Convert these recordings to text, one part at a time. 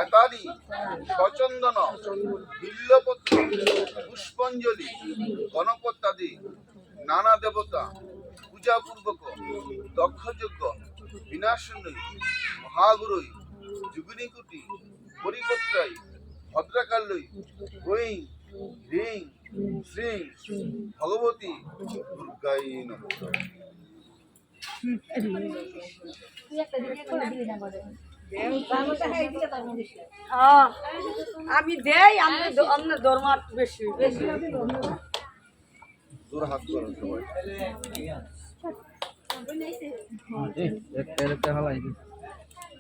একাদি সচন্দন বিল্লপত্র পুষ্পাঞ্জলি গণপত্যাদি নানা দেবতা পূজাপূর্বক দক্ষযজ্ঞ বিনাশনী মহাগুরুই যুগিনীকুটি পরিবত্রাই ভদ্রাকাল্যই গোয়িং হ্রিং শ্রীং ভগবতী দুর্গাই নমঃ। আমি দেই আমরা ধর্ম বেশি বেশি জোর হাত করেন সবাই।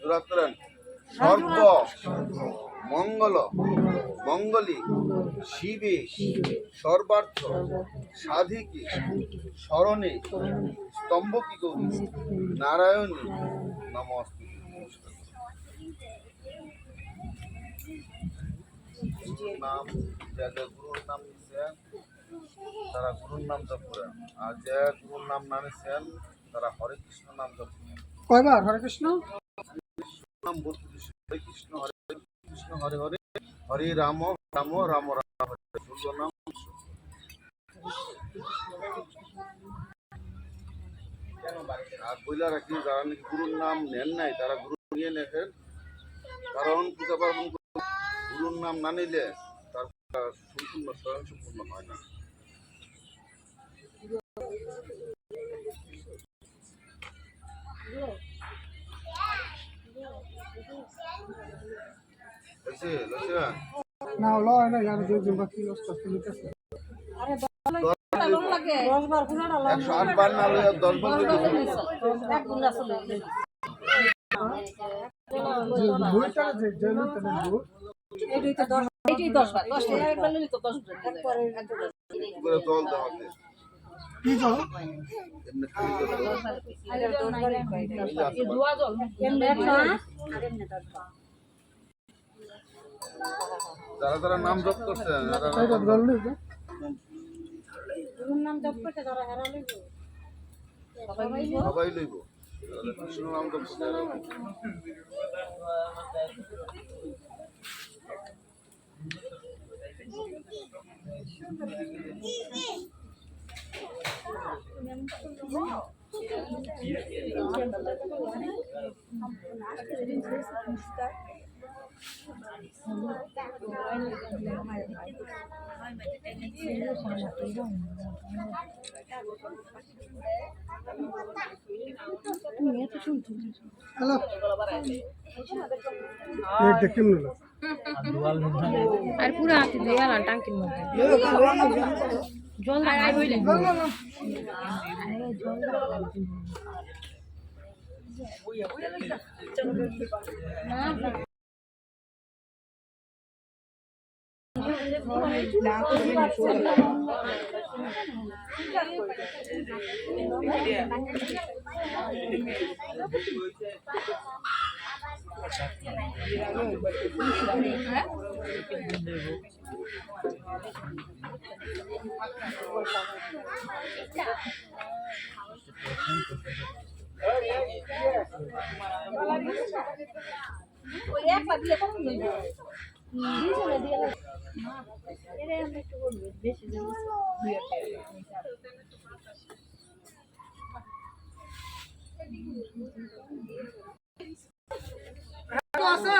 জোর হাত করেন। সর্ব মঙ্গল মঙ্গলী শিবে সর্বার্থ সাধিকে শরণে স্তম্ভকি গৌরী নারায়ণী নমস্তে। নাম যাদের গুরুর নাম নিছেন তারা গুরুর নাম জপ করেন, আর যে গুরুর নাম না নিছেন তারা হরে কৃষ্ণ নাম জপ করেন। কয়বার হরে কৃষ্ণ নাম বলতে হরে কৃষ্ণ হরে হরে হরে রাম রাম রাম রাম হরে হরে নাম। আর বইলা রাখি যারা নাকি গুরুর নাম নেন নাই তারা গুরু নিয়ে নেন, কারণ পূজা পার্বণ গুরুর নাম না নিলে তার সম্পূর্ণ স্বয়ং সম্পূর্ণ হয় না। না হলো না জানো দুজন বাকি লস করতে নিতেছে। আরে 10 লাগে 10 বার পুরাটা লাগে 108 বার না হলে 10 বার এক গুণ আসলে বইটা যে জলতে না বই এইটাই তো 10 এইটাই 10 বার 10 টাকা একবার নিলে তো 10 বার একবারে করে জল দাও আপনি কি জল এমনি খালি জল দাও। আরে 10 বার এই দুয়া জল এমনি না আর এমনি 10 বার যারা যারা নাম জপ করছেন এটা জল নেই তো গুরুর নাম জপ করতে যারা হারা লইব সবাই লইব কৃষ্ণ নাম জপ করতে হ্যালো এই দেখেন না আর পুরো হাতে দিয়ে আলান টাঙ্কির মধ্যে জল আই হইলে ওই একটা দিলে কত লইব দুইজনে দিয়ে এরে আমরা একটু বলবো বেশি জিনিস দুই আছে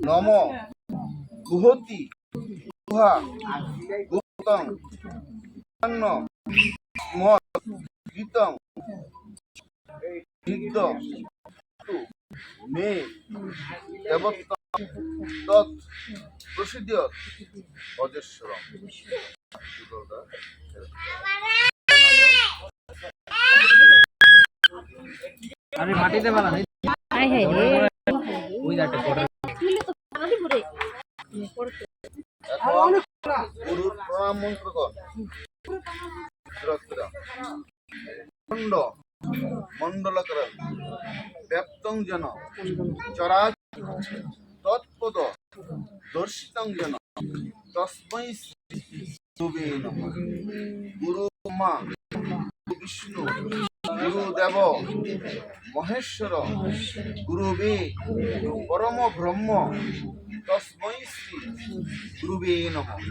নম গুহতি গুহা গুপ্তং মত গীতং হৃদ মে দেবত্তম তৎ প্রসিদ্ধিয়ত অজস্রম। আরে মাটিতে বানা নেই আই হাই রে ওই যাটা পড়ে তুইলে তো আদি পড়ে এখন গুরুর প্রণাম মন্ত্র কর। খণ্ড মণ্ডলকর ব্যাপ্তং যেন চরা তৎপদ দর্শিতং যেন তস্মৈ গুরুবে নমঃ। গুরু ব্রহ্মা গুরু বিষ্ণু গুরুদেব মহেশ্বর গুরুবে পরম ব্রহ্ম তস্मै শ্রী গুরুবে নমঃ।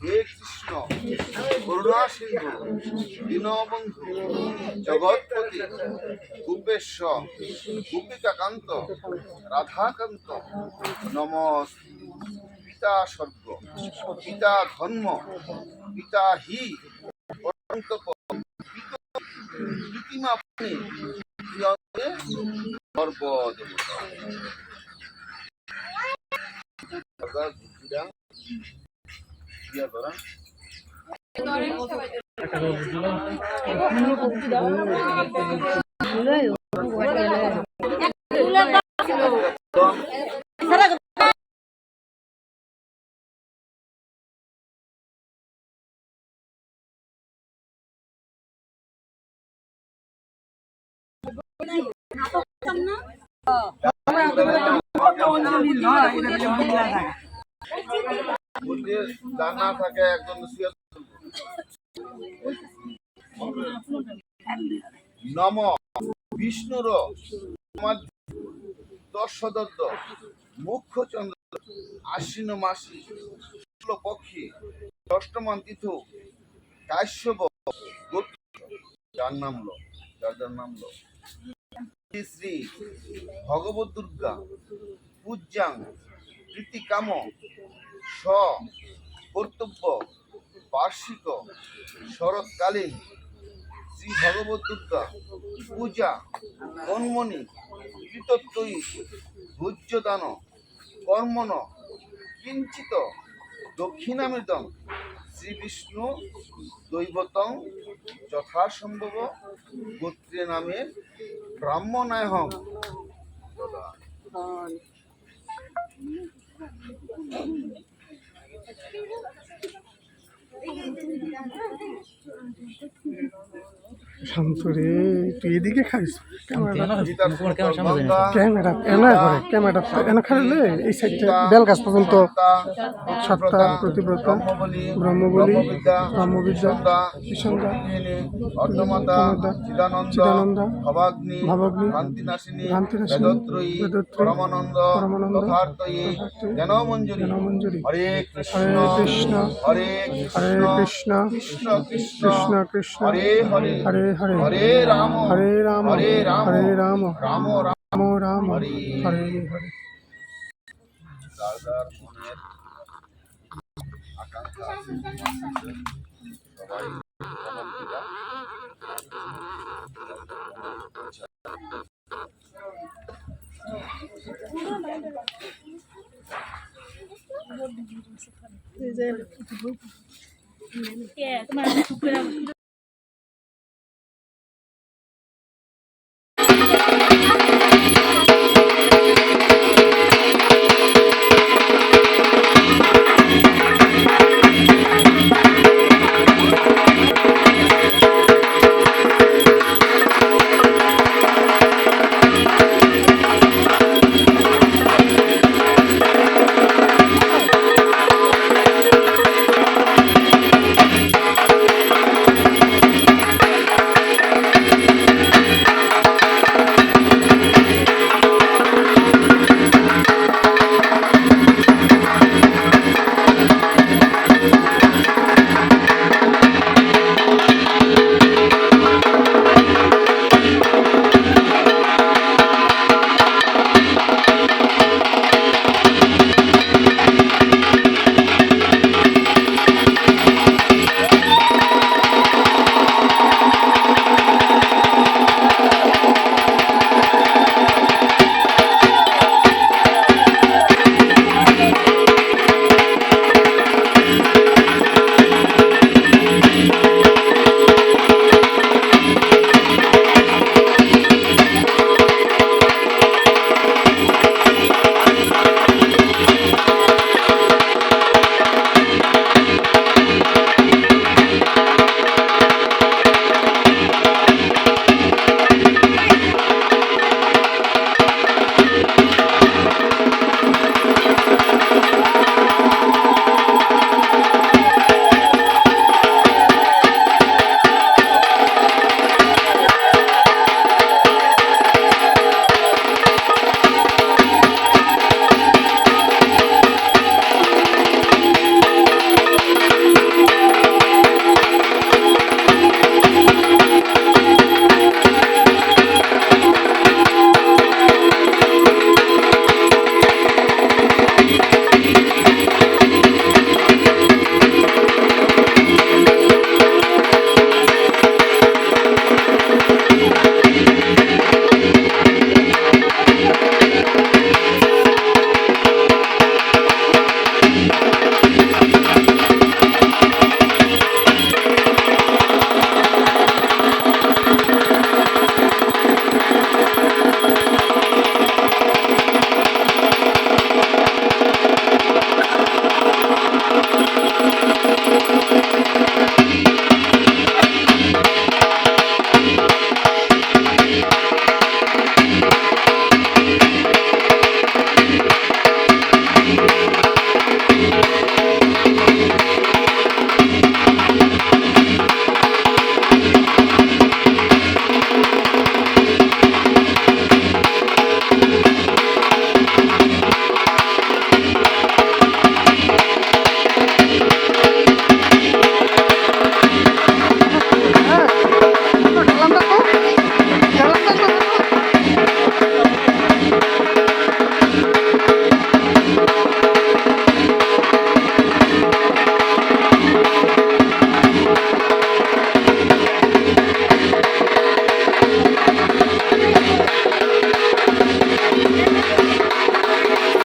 হে কৃষ্ণ করুণা সিন্ধু দীনবন্ধু জগৎপতি গোপেশ্বর গোপিকাকান্ত রাধাকান্ত নমস্তে। পিতা স্বর্গ পিতা ধর্ম পিতা হি অনন্তপ প্রীতিমা প্রাণী প্রিয়ঙ্গে সর্বদেবতা। দিয়া ধরা বুদ্ধি জানা থাকে একজন নম বিষ্ণুর দর্শদত্ত মুখ্য চন্দ্র আশ্বিন মাসি শুক্ল পক্ষী অষ্টমান তিথ কাশ্যপ যার নাম লো যার নাম লো শ্রী শ্রী ভগবত দুর্গা পূজ্যাং প্রীতিকাম স কর্তব্য বার্ষিক শরৎকালীন শ্রী ভগবত দুর্গা পূজা কর্মণি কৃতত্বয়ী ভোজ্যদান কর্মণ কিঞ্চিত দক্ষিণামৃতং শ্রী বিষ্ণু দৈবতং যথাসম্ভব গোত্রে নামে ব্রাহ্মণায়হং শান্তরে তুই এদিকে খাইস ক্যামেরা গঙ্গা ক্যামেরা এনা করে ক্যামেরা এনা খাইলে এই সাইডটা বেল গাছ পর্যন্ত সত্তা প্রতিব্রতা ব্রহ্মবলী ব্রহ্মবিদ্যা বিসঙ্গা অর্ধমাতা চিদানন্দ চিদানন্দ ভবাগ্নি ভবাগ্নি ভ্রান্তিনাশিনী ভ্রান্তিনাশিনী বেদত্রয়ী বেদত্রয়ী পরমানন্দ পরমানন্দ তথার্থয়ী জ্ঞানমঞ্জুরি জ্ঞানমঞ্জুরি হরে হরে কৃষ্ণ কৃষ্ণ হরে হরে কৃষ্ণ কৃষ্ণ কৃষ্ণ কৃষ্ণ কৃষ্ণ কৃষ্ণ হরে হরে হরে হরে হরে রাম হরে রাম হরে রাম হরে রাম রাম রাম রাম রাম হরে হরে হরে দাদার মনের আকাঙ্ক্ষা আছে সবাই ভগবদ্গীতা তোমার